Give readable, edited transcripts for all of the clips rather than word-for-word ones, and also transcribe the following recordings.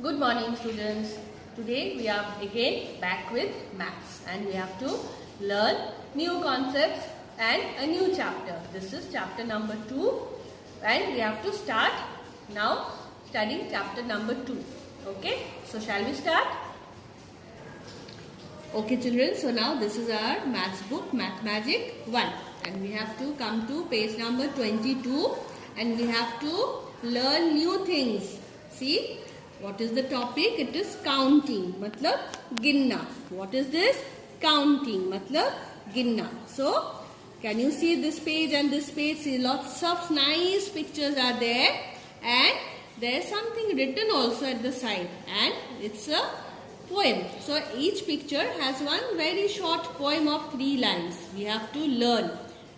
Good morning, students. Today we are again back with maths and we have to learn new concepts and a new chapter. This is chapter number 2 and we have to start now studying chapter number 2. Okay, so shall we start? Okay children, so now this is our maths book, Math Magic 1, and we have to come to page number 22 and we have to learn new things. See, what is the topic? It is counting, matlab ginna. What is this? Counting, matlab ginna. So, can you see this page and this page? See, lots of nice pictures are there and there is something written also at the side and it's a poem. So, each picture has one very short poem of 3 lines. We have to learn.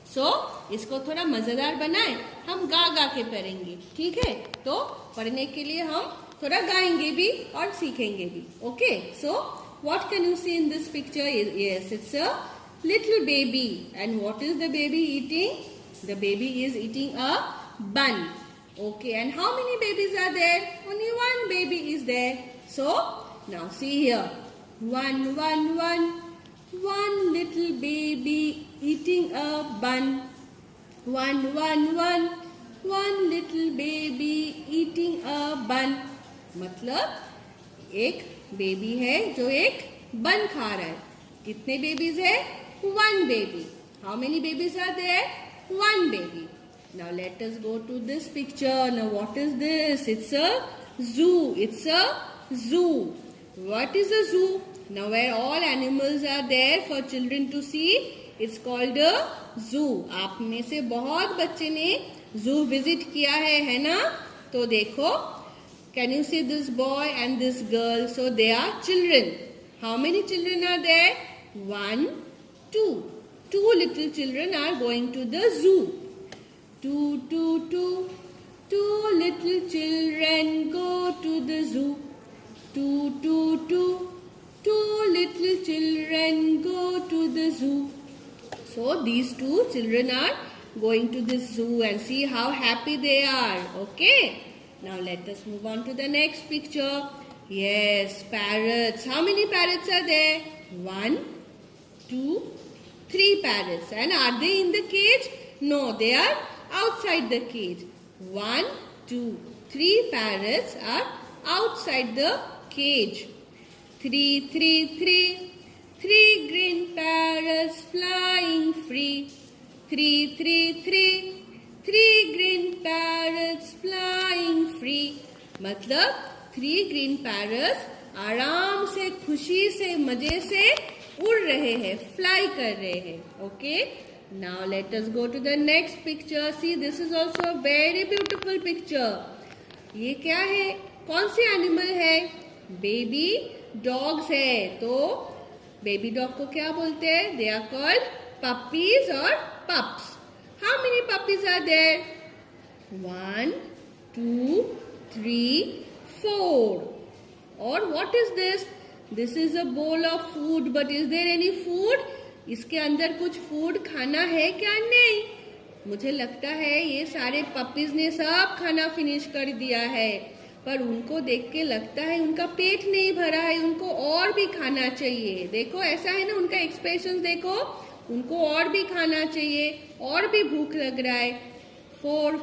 So, इसको थोड़ा मजेदार बनाए, हम गा गा के पढ़ेंगे, ठीक है? तो पढ़ने के लिए हम थोड़ा गाएंगे भी और सीखेंगे भी. Okay, so what can you see in this picture? Yes, it's a little baby. And what is the baby eating? The baby is eating a bun. Okay, and how many babies are there? Only one baby is there. So now see here, one little baby eating a bun. One little baby eating a bun. मतलब एक baby है जो एक बन खा रहा है. कितने बेबीज है? 1 baby. How many babies are there? 1 baby. Now let us go to this picture. Now what is this? It's a zoo. It's a zoo. What is a zoo? Now where all animals are there for children to see, it's called a zoo. आप में से बहुत बच्चे ने zoo visit किया है ना? तो देखो, can you see this boy and this girl? So they are children. How many children are there? 1, 2. 2 little children are going to the zoo. 2 little children go to the zoo. 2 little children go to the zoo. So these 2 children are going to this zoo and see how happy they are. Okay. Now let us move on to the next picture. Yes, parrots. How many parrots are there? 1, 2, 3 parrots. And are they in the cage? No, they are outside the cage. 1, 2, 3 parrots are outside the cage. 3 green parrots flying free. 3 green parrots flying free. मतलब 3 green parrots आराम से, खुशी से, मजे से उड़ रहे हैं, fly कर रहे हैं. Okay. Now let us go to the next picture. See, this is also a very beautiful picture. ये क्या है? कौन सी एनिमल है? बेबी डॉग्स है. तो बेबी डॉग को क्या बोलते हैं? They are called puppies or pups. How many puppies are there? 1, 2, 3, 4. Or what is this? This is a bowl of food. But is there any food? इसके अंदर कुछ फूड खाना है क्या? नहीं. मुझे लगता है ये सारे पपीज ने सब खाना फिनिश कर दिया है, पर उनको देख के लगता है उनका पेट नहीं भरा है, उनको और भी खाना चाहिए. देखो ऐसा है ना, उनका एक्सप्रेशन देखो, उनको और भी खाना चाहिए, और भी भूख लग रहा है. 4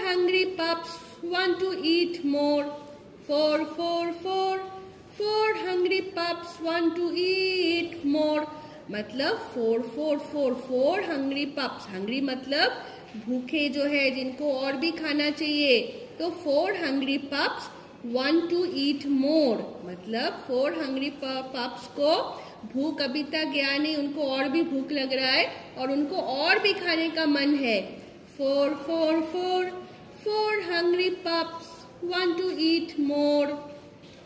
hungry pups want to eat more. 4 hungry pups want to eat more. मतलब 4 hungry pups. hungry मतलब भूखे जो है, जिनको और भी खाना चाहिए. तो 4 hungry pups want to eat more. मतलब 4 hungry pups को भूख अभी तक गया नहीं, उनको और भी भूख लग रहा है और उनको और भी खाने का मन है. 4 hungry pups want to eat more.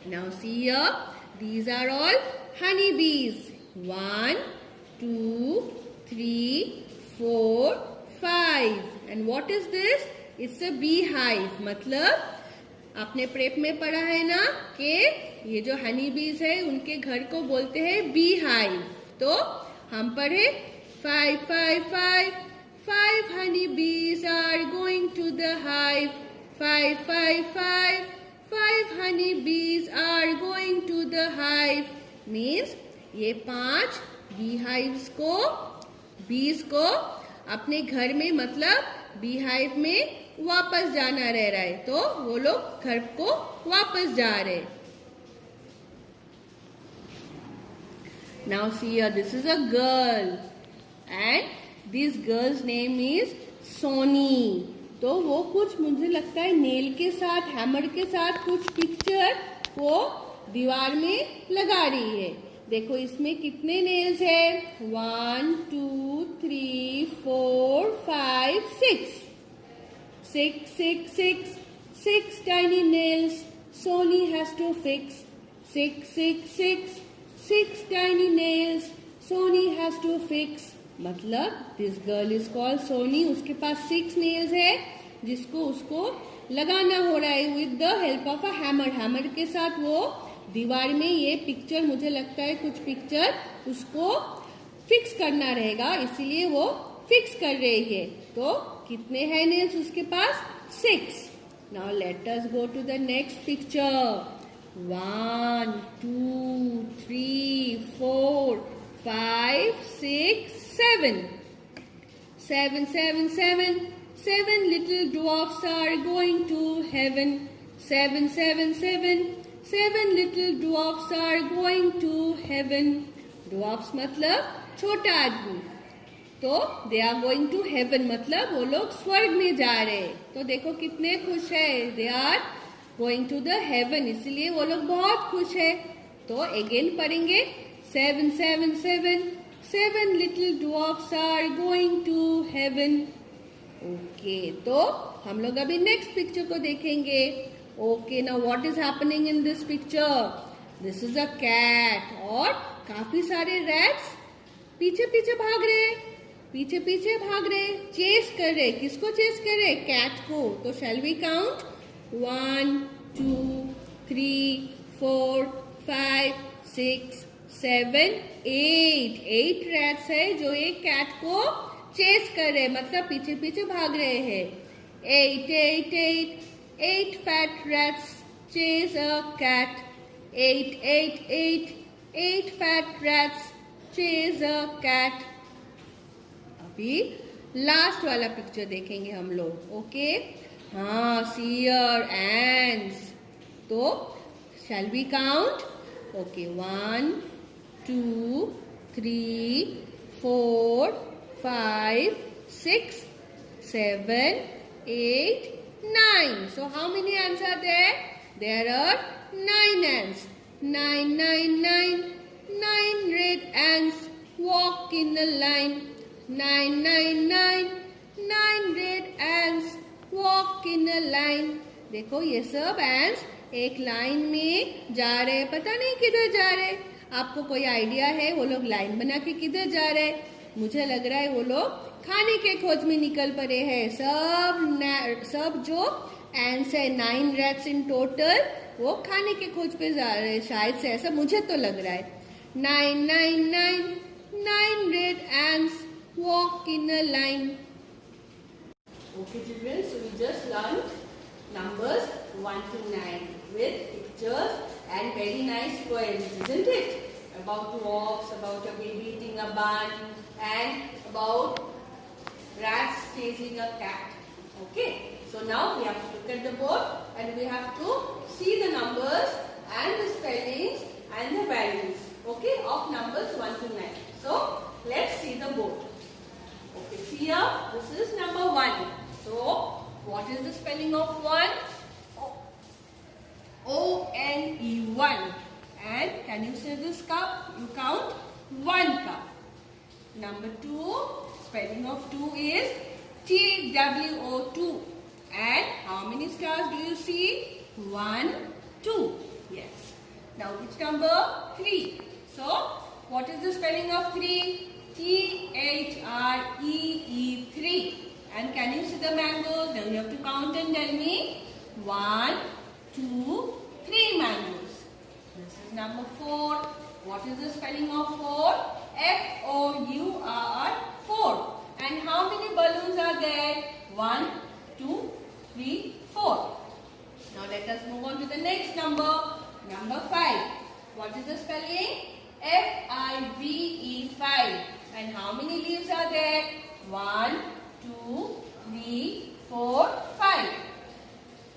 Now see here, these are all honeybees. 1, 2, 3, 4, 5. And what is this? It's a beehive. मतलब आपने प्रेप में पढ़ा है ना कि ये जो हनी बीज है उनके घर को बोलते हैं बी हाइव. तो हम पढ़े 5 honey bees are going to the hive. 5 means ये 5 बीज को अपने घर में मतलब बी हाइव में वापस जाना रह रहा है, तो वो लोग घर को वापस जा रहे। Now see here, this is a girl and this girl's name is Sony. तो वो कुछ मुझे लगता है नेल के साथ, हैमर के साथ कुछ पिक्चर वो दीवार में लगा रही है। देखो इसमें कितने नेल्स है, 1 2 3 4 5 6 tiny nails Sony has to fix. 6 tiny nails Sony has to fix. मतलब this girl is called Soni, उसके पास 6 नेल्स है जिसको उसको लगाना हो रहा है with the help of a hammer. Hammer के साथ वो दीवार में ये पिक्चर, मुझे लगता है कुछ पिक्चर उसको फिक्स करना रहेगा, इसीलिए वो फिक्स कर रही है। तो कितने हैं नेल्स उसके पास, 6। Now let us go to the next picture. 1 2 3 4 5 6 7 little dwarfs are going to heaven. 7 little dwarfs are going to heaven. dwarfs मतलब छोटा आदमी, तो they are going to heaven मतलब वो लोग स्वर्ग में जा रहे। तो देखो कितने खुश है, they are going to the heaven, इसलिए वो लोग बहुत खुश है। तो अगेन पढ़ेंगे 7 little dwarfs are going to heaven. Okay, तो हम लोग अभी नेक्स्ट पिक्चर को देखेंगे। Okay, now what is happening in this picture, this is a cat और काफी सारे रैट्स पीछे पीछे भाग रहे, चेस कर रहे। किसको चेस कर रहे, कैट को। तो शैल वी काउंट 1 2 3 4 5 6 7 8 रैट्स है जो एक कैट को चेस कर रहे, मतलब पीछे पीछे भाग रहे हैं। 8 fat rats chase a cat. 8 fat rats chase a cat. अभी लास्ट वाला पिक्चर देखेंगे हम लोग। ओके, हाँ, see here ants. तो shall we count? Okay, 1 2 3 4 5 6 7 8 9. So how many ants are there? There are 9 ants. 9 red ants walk in a line. 9 red ants walk in a line. देखो ये सब ants एक line में जा रहे, पता नहीं किधर जा रहे। आपको कोई आइडिया है वो लोग लाइन बना के किधर जा रहे? मुझे लग रहा है वो लोग खाने के खोज में निकल पड़े हैं। सब जो एंड्स है 9 रैट्स इन टोटल, वो खाने के खोज पे जा रहे हैं, शायद से ऐसा मुझे तो लग रहा है। 9 red ants walk in a line. Okay children, so we just learn numbers 1 to 9 with pictures and very nice poems, isn't it? About dwarfs, about a baby eating a bun, and about rats chasing a cat. Okay, so now we have to look at the board and we have to see the numbers and the spellings and the values, okay, of numbers 1 to 9. So let's see the board. Okay, see here, this is number 1. So what is the spelling of 1? O-N-E, 1. And can you see this cup? You count 1 cup. Number 2, spelling of 2 is T-W-O, 2. And how many stars do you see? 1, 2. Yes. Now which number? 3. So what is the spelling of 3? T-H-R-E-E, 3. And can you see the mangoes? Then you have to count and tell me. 1, 2, 3 mangoes. This is number 4. What is the spelling of 4? F-O-U-R, 4. And how many balloons are there? 1, 2, 3, 4. Now let us move on to the next number. Number 5. What is the spelling? F-I-V-E, 5. And how many leaves are there? 1, 2, 3, 4, 5.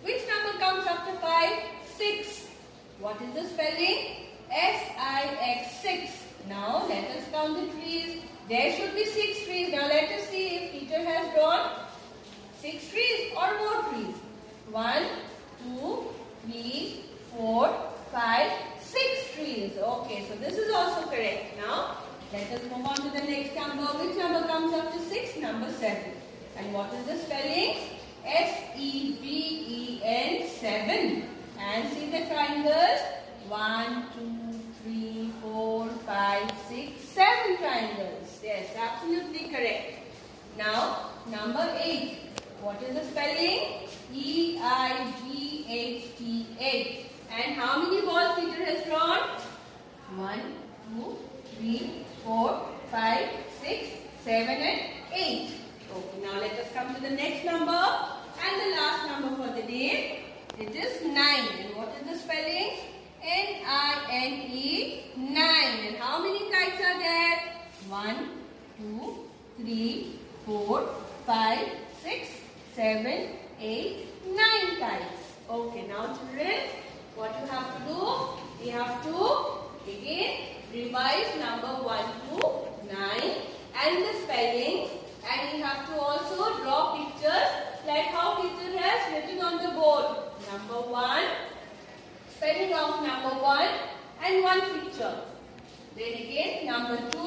Which number comes after 5? 6. What is the spelling? S-I-X, 6. Now let us count the trees. There should be 6 trees. Now let us see if teacher has drawn 6 trees or more trees. 1, 2, 3, 4, 5, 6 trees. Okay, so this is also correct. Now let us move on to the next number. Which number comes after 6? Number 7. And what is the spelling? S-E-V-E-N, 7. And see the triangles. 1, 2, 3, 4, 5, 6, 7 triangles. Yes, absolutely correct. Now, number 8. What is the spelling? E-I-G-H-T, 8. And how many balls teacher has drawn? 1, 2, 3, 4, 5, 6, 7 and 8. Okay, now let us come to the next number and the last number for the day. It is 9. And what is the spelling? N-I-N-E, 9. And how many kites are there? 1, 2, 3, 4, 5, 6, 7, 8, 9 kites. Okay, now children, what you have to do? You have to again revise number 1 to 9 and the spellings. And you have to also draw pictures like how teacher has written on the board. Number 1, spelling of number 1 and 1 picture. Then again number 2,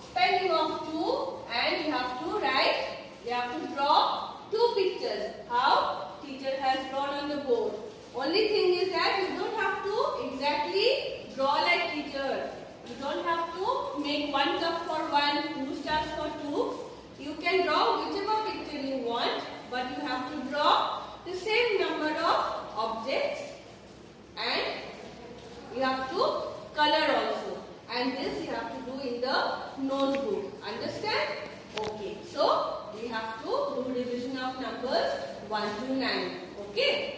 spelling of 2 and you have to draw 2 pictures. How teacher has drawn on the board. Only thing is that you don't have to exactly draw like teacher. You don't have to make 1 cup for 1, 2 stars for 2. You can draw whichever picture you want, but you have to draw the same number of objects and you have to color also. And this you have to do in the notebook. Understand? Okay. So, we have to do revision of numbers 1 to 9. Okay.